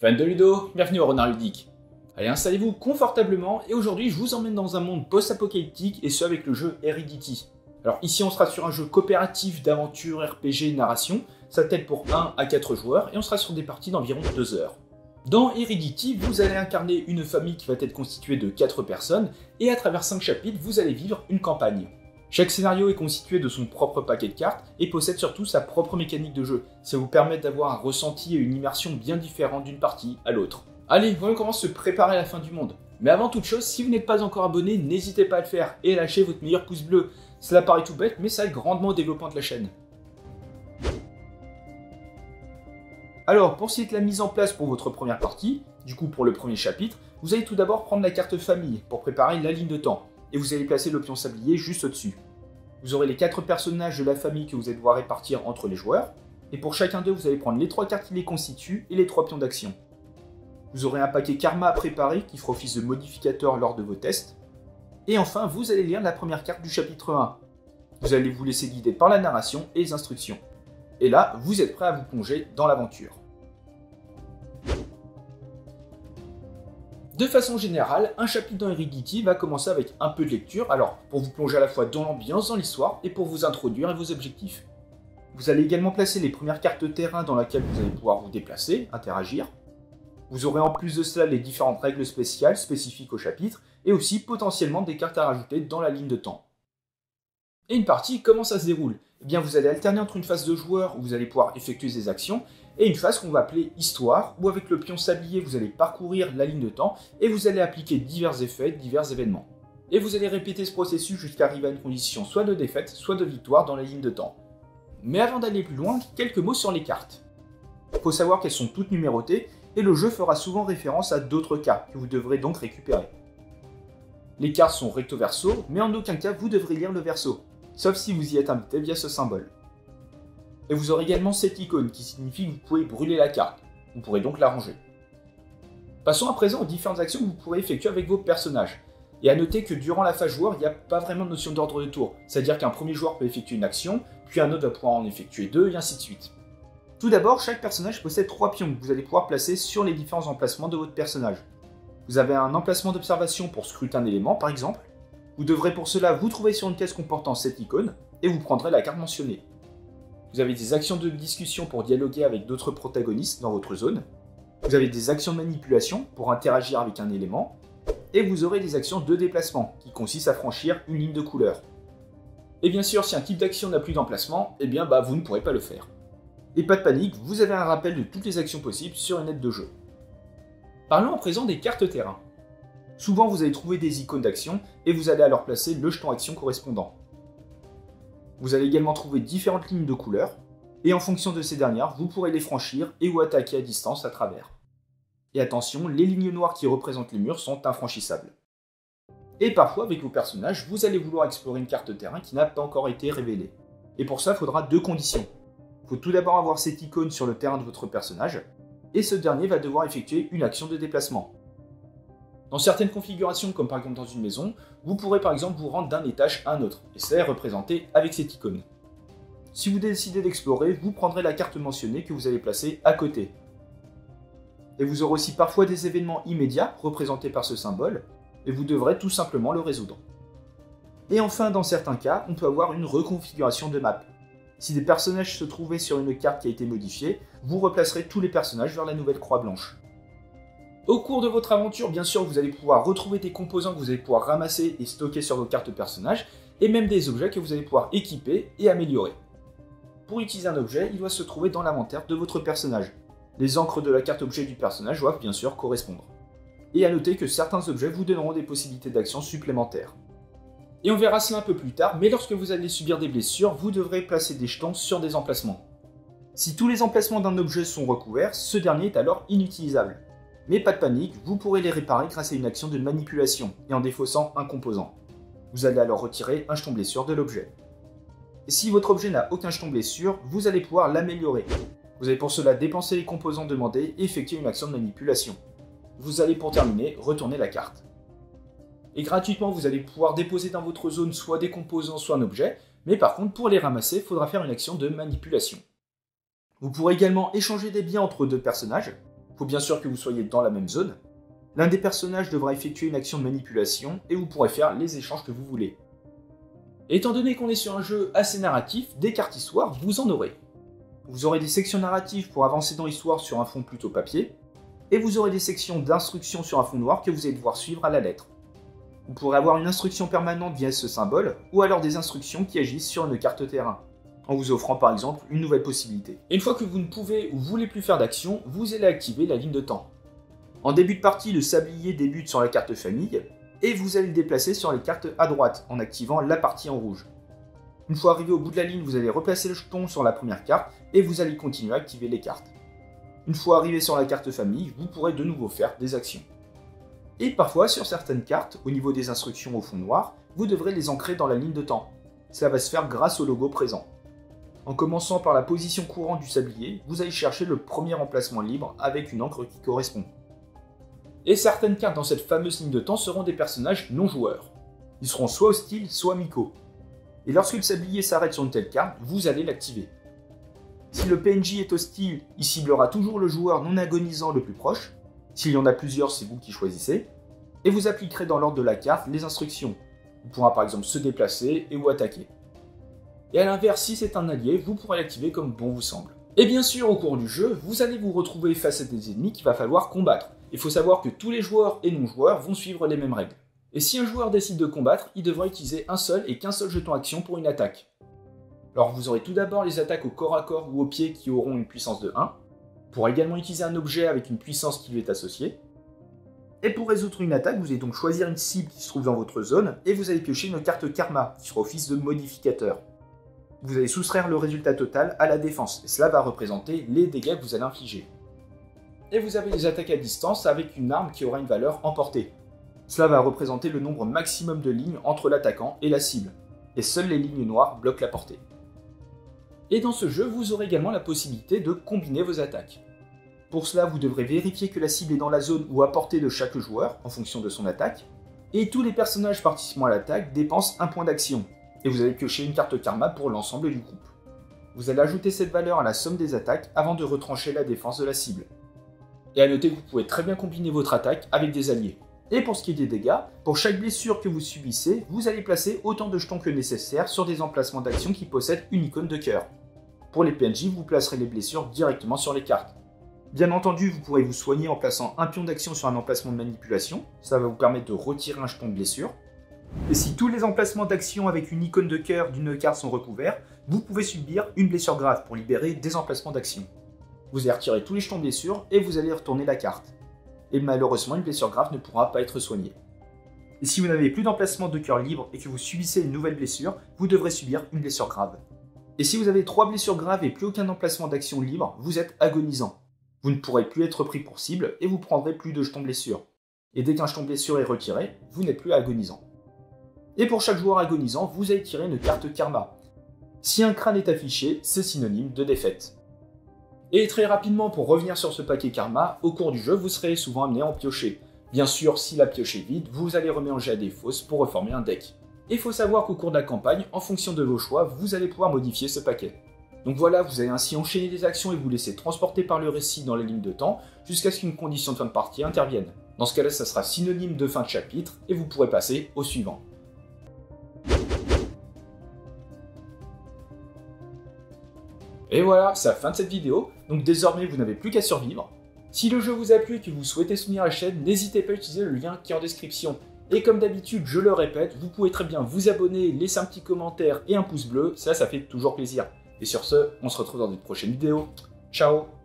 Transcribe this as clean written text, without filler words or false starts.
Fans de Ludo, bienvenue au Renard Ludique. Allez, installez-vous confortablement et aujourd'hui je vous emmène dans un monde post-apocalyptique et ce avec le jeu Heredity. Alors ici on sera sur un jeu coopératif d'aventure, RPG, narration, ça t'aide pour 1 à 4 joueurs et on sera sur des parties d'environ 2 heures. Dans Heredity, vous allez incarner une famille qui va être constituée de 4 personnes et à travers 5 chapitres, vous allez vivre une campagne. Chaque scénario est constitué de son propre paquet de cartes et possède surtout sa propre mécanique de jeu. Ça vous permet d'avoir un ressenti et une immersion bien différents d'une partie à l'autre. Allez, voyons comment se préparer à la fin du monde. Mais avant toute chose, si vous n'êtes pas encore abonné, n'hésitez pas à le faire et à lâcher votre meilleur pouce bleu. Cela paraît tout bête, mais ça aide grandement au développement de la chaîne. Alors, pour ce qui est de la mise en place pour votre première partie, du coup pour le premier chapitre, vous allez tout d'abord prendre la carte famille pour préparer la ligne de temps. Et vous allez placer le pion sablier juste au-dessus. Vous aurez les 4 personnages de la famille que vous allez devoir répartir entre les joueurs, et pour chacun d'eux, vous allez prendre les 3 cartes qui les constituent et les 3 pions d'action. Vous aurez un paquet karma à préparer qui fera office de modificateur lors de vos tests, et enfin, vous allez lire la première carte du chapitre 1. Vous allez vous laisser guider par la narration et les instructions. Et là, vous êtes prêt à vous plonger dans l'aventure. De façon générale, un chapitre dans Heredity va commencer avec un peu de lecture, alors pour vous plonger à la fois dans l'ambiance, dans l'histoire, et pour vous introduire à vos objectifs. Vous allez également placer les premières cartes terrain dans lesquelles vous allez pouvoir vous déplacer, interagir. Vous aurez en plus de cela les différentes règles spéciales spécifiques au chapitre, et aussi potentiellement des cartes à rajouter dans la ligne de temps. Et une partie, comment ça se déroule? Eh bien vous allez alterner entre une phase de joueur où vous allez pouvoir effectuer des actions, et une phase qu'on va appeler histoire, où avec le pion sablier vous allez parcourir la ligne de temps, et vous allez appliquer divers effets, divers événements. Et vous allez répéter ce processus jusqu'à arriver à une condition soit de défaite, soit de victoire dans la ligne de temps. Mais avant d'aller plus loin, quelques mots sur les cartes. Il faut savoir qu'elles sont toutes numérotées, et le jeu fera souvent référence à d'autres cartes que vous devrez donc récupérer. Les cartes sont recto-verso, mais en aucun cas vous devrez lire le verso, sauf si vous y êtes invité via ce symbole. Et vous aurez également cette icône qui signifie que vous pouvez brûler la carte, vous pourrez donc la ranger. Passons à présent aux différentes actions que vous pourrez effectuer avec vos personnages. Et à noter que durant la phase joueur, il n'y a pas vraiment de notion d'ordre de tour, c'est-à-dire qu'un premier joueur peut effectuer une action, puis un autre va pouvoir en effectuer 2, et ainsi de suite. Tout d'abord, chaque personnage possède 3 pions que vous allez pouvoir placer sur les différents emplacements de votre personnage. Vous avez un emplacement d'observation pour scruter un élément par exemple. Vous devrez pour cela vous trouver sur une caisse comportant cette icône, et vous prendrez la carte mentionnée. Vous avez des actions de discussion pour dialoguer avec d'autres protagonistes dans votre zone. Vous avez des actions de manipulation pour interagir avec un élément. Et vous aurez des actions de déplacement qui consistent à franchir une ligne de couleur. Et bien sûr, si un type d'action n'a plus d'emplacement, eh bien vous ne pourrez pas le faire. Et pas de panique, vous avez un rappel de toutes les actions possibles sur une aide de jeu. Parlons à présent des cartes terrain. Souvent vous allez trouver des icônes d'action et vous allez alors placer le jeton action correspondant. Vous allez également trouver différentes lignes de couleurs, et en fonction de ces dernières, vous pourrez les franchir et ou attaquer à distance à travers. Et attention, les lignes noires qui représentent les murs sont infranchissables. Et parfois, avec vos personnages, vous allez vouloir explorer une carte terrain qui n'a pas encore été révélée. Et pour ça, il faudra 2 conditions. Il faut tout d'abord avoir cette icône sur le terrain de votre personnage, et ce dernier va devoir effectuer une action de déplacement. Dans certaines configurations, comme par exemple dans une maison, vous pourrez par exemple vous rendre d'un étage à un autre, et cela est représenté avec cette icône. Si vous décidez d'explorer, vous prendrez la carte mentionnée que vous allez placer à côté. Et vous aurez aussi parfois des événements immédiats représentés par ce symbole, et vous devrez tout simplement le résoudre. Et enfin, dans certains cas, on peut avoir une reconfiguration de map. Si des personnages se trouvaient sur une carte qui a été modifiée, vous replacerez tous les personnages vers la nouvelle croix blanche. Au cours de votre aventure, bien sûr, vous allez pouvoir retrouver des composants que vous allez pouvoir ramasser et stocker sur vos cartes personnages, et même des objets que vous allez pouvoir équiper et améliorer. Pour utiliser un objet, il doit se trouver dans l'inventaire de votre personnage. Les encres de la carte objet du personnage doivent bien sûr correspondre. Et à noter que certains objets vous donneront des possibilités d'action supplémentaires. Et on verra cela un peu plus tard, mais lorsque vous allez subir des blessures, vous devrez placer des jetons sur des emplacements. Si tous les emplacements d'un objet sont recouverts, ce dernier est alors inutilisable. Mais pas de panique, vous pourrez les réparer grâce à une action de manipulation et en défaussant un composant. Vous allez alors retirer un jeton blessure de l'objet. Et si votre objet n'a aucun jeton blessure, vous allez pouvoir l'améliorer. Vous allez pour cela dépenser les composants demandés et effectuer une action de manipulation. Vous allez pour terminer retourner la carte. Et gratuitement, vous allez pouvoir déposer dans votre zone soit des composants, soit un objet, mais par contre, pour les ramasser, il faudra faire une action de manipulation. Vous pourrez également échanger des biens entre 2 personnages. faut bien sûr que vous soyez dans la même zone. L'un des personnages devra effectuer une action de manipulation et vous pourrez faire les échanges que vous voulez. Étant donné qu'on est sur un jeu assez narratif, des cartes histoire, vous en aurez. Vous aurez des sections narratives pour avancer dans l'histoire sur un fond plutôt papier, et vous aurez des sections d'instructions sur un fond noir que vous allez devoir suivre à la lettre. Vous pourrez avoir une instruction permanente via ce symbole, ou alors des instructions qui agissent sur une carte terrain, en vous offrant par exemple une nouvelle possibilité. Et une fois que vous ne pouvez ou voulez plus faire d'action, vous allez activer la ligne de temps. En début de partie, le sablier débute sur la carte famille, et vous allez le déplacer sur les cartes à droite en activant la partie en rouge. Une fois arrivé au bout de la ligne, vous allez replacer le jeton sur la première carte et vous allez continuer à activer les cartes. Une fois arrivé sur la carte famille, vous pourrez de nouveau faire des actions. Et parfois, sur certaines cartes, au niveau des instructions au fond noir, vous devrez les ancrer dans la ligne de temps. Ça va se faire grâce au logo présent. En commençant par la position courante du sablier, vous allez chercher le premier emplacement libre avec une encre qui correspond. Et certaines cartes dans cette fameuse ligne de temps seront des personnages non joueurs. Ils seront soit hostiles, soit amicaux. Et lorsque le sablier s'arrête sur une telle carte, vous allez l'activer. Si le PNJ est hostile, il ciblera toujours le joueur non agonisant le plus proche. S'il y en a plusieurs, c'est vous qui choisissez. Et vous appliquerez dans l'ordre de la carte les instructions. Il pourra par exemple se déplacer et ou attaquer. Et à l'inverse, si c'est un allié, vous pourrez l'activer comme bon vous semble. Et bien sûr, au cours du jeu, vous allez vous retrouver face à des ennemis qu'il va falloir combattre. Il faut savoir que tous les joueurs et non-joueurs vont suivre les mêmes règles. Et si un joueur décide de combattre, il devra utiliser un seul et qu'un seul jeton action pour une attaque. Alors vous aurez tout d'abord les attaques au corps à corps ou au pied qui auront une puissance de 1. Vous pourrez également utiliser un objet avec une puissance qui lui est associée. Et pour résoudre une attaque, vous allez donc choisir une cible qui se trouve dans votre zone et vous allez piocher une carte karma qui fera office de modificateur. Vous allez soustraire le résultat total à la défense et cela va représenter les dégâts que vous allez infliger. Et vous avez les attaques à distance avec une arme qui aura une valeur emportée. Cela va représenter le nombre maximum de lignes entre l'attaquant et la cible, et seules les lignes noires bloquent la portée. Et dans ce jeu, vous aurez également la possibilité de combiner vos attaques. Pour cela, vous devrez vérifier que la cible est dans la zone ou à portée de chaque joueur, en fonction de son attaque, et tous les personnages participant à l'attaque dépensent un point d'action, et vous allez piocher une carte karma pour l'ensemble du groupe. Vous allez ajouter cette valeur à la somme des attaques avant de retrancher la défense de la cible. Et à noter que vous pouvez très bien combiner votre attaque avec des alliés. Et pour ce qui est des dégâts, pour chaque blessure que vous subissez, vous allez placer autant de jetons que nécessaire sur des emplacements d'action qui possèdent une icône de cœur. Pour les PNJ, vous placerez les blessures directement sur les cartes. Bien entendu, vous pourrez vous soigner en plaçant un pion d'action sur un emplacement de manipulation, ça va vous permettre de retirer un jeton de blessure. Et si tous les emplacements d'action avec une icône de cœur d'une carte sont recouverts, vous pouvez subir une blessure grave pour libérer des emplacements d'action. Vous allez retirer tous les jetons de blessure et vous allez retourner la carte. Et malheureusement, une blessure grave ne pourra pas être soignée. Et si vous n'avez plus d'emplacement de cœur libre et que vous subissez une nouvelle blessure, vous devrez subir une blessure grave. Et si vous avez 3 blessures graves et plus aucun emplacement d'action libre, vous êtes agonisant. Vous ne pourrez plus être pris pour cible et vous prendrez plus de jetons de blessure. Et dès qu'un jeton de blessure est retiré, vous n'êtes plus agonisant. Et pour chaque joueur agonisant, vous allez tirer une carte karma. Si un crâne est affiché, c'est synonyme de défaite. Et très rapidement, pour revenir sur ce paquet karma, au cours du jeu, vous serez souvent amené à en piocher. Bien sûr, si la pioche est vide, vous allez remélanger à des fausses pour reformer un deck. Et il faut savoir qu'au cours de la campagne, en fonction de vos choix, vous allez pouvoir modifier ce paquet. Donc voilà, vous allez ainsi enchaîner des actions et vous laisser transporter par le récit dans les lignes de temps, jusqu'à ce qu'une condition de fin de partie intervienne. Dans ce cas-là, ça sera synonyme de fin de chapitre, et vous pourrez passer au suivant. Et voilà, c'est la fin de cette vidéo, donc désormais vous n'avez plus qu'à survivre. Si le jeu vous a plu et que vous souhaitez soutenir la chaîne, n'hésitez pas à utiliser le lien qui est en description. Et comme d'habitude, je le répète, vous pouvez très bien vous abonner, laisser un petit commentaire et un pouce bleu, ça fait toujours plaisir. Et sur ce, on se retrouve dans une prochaine vidéo. Ciao!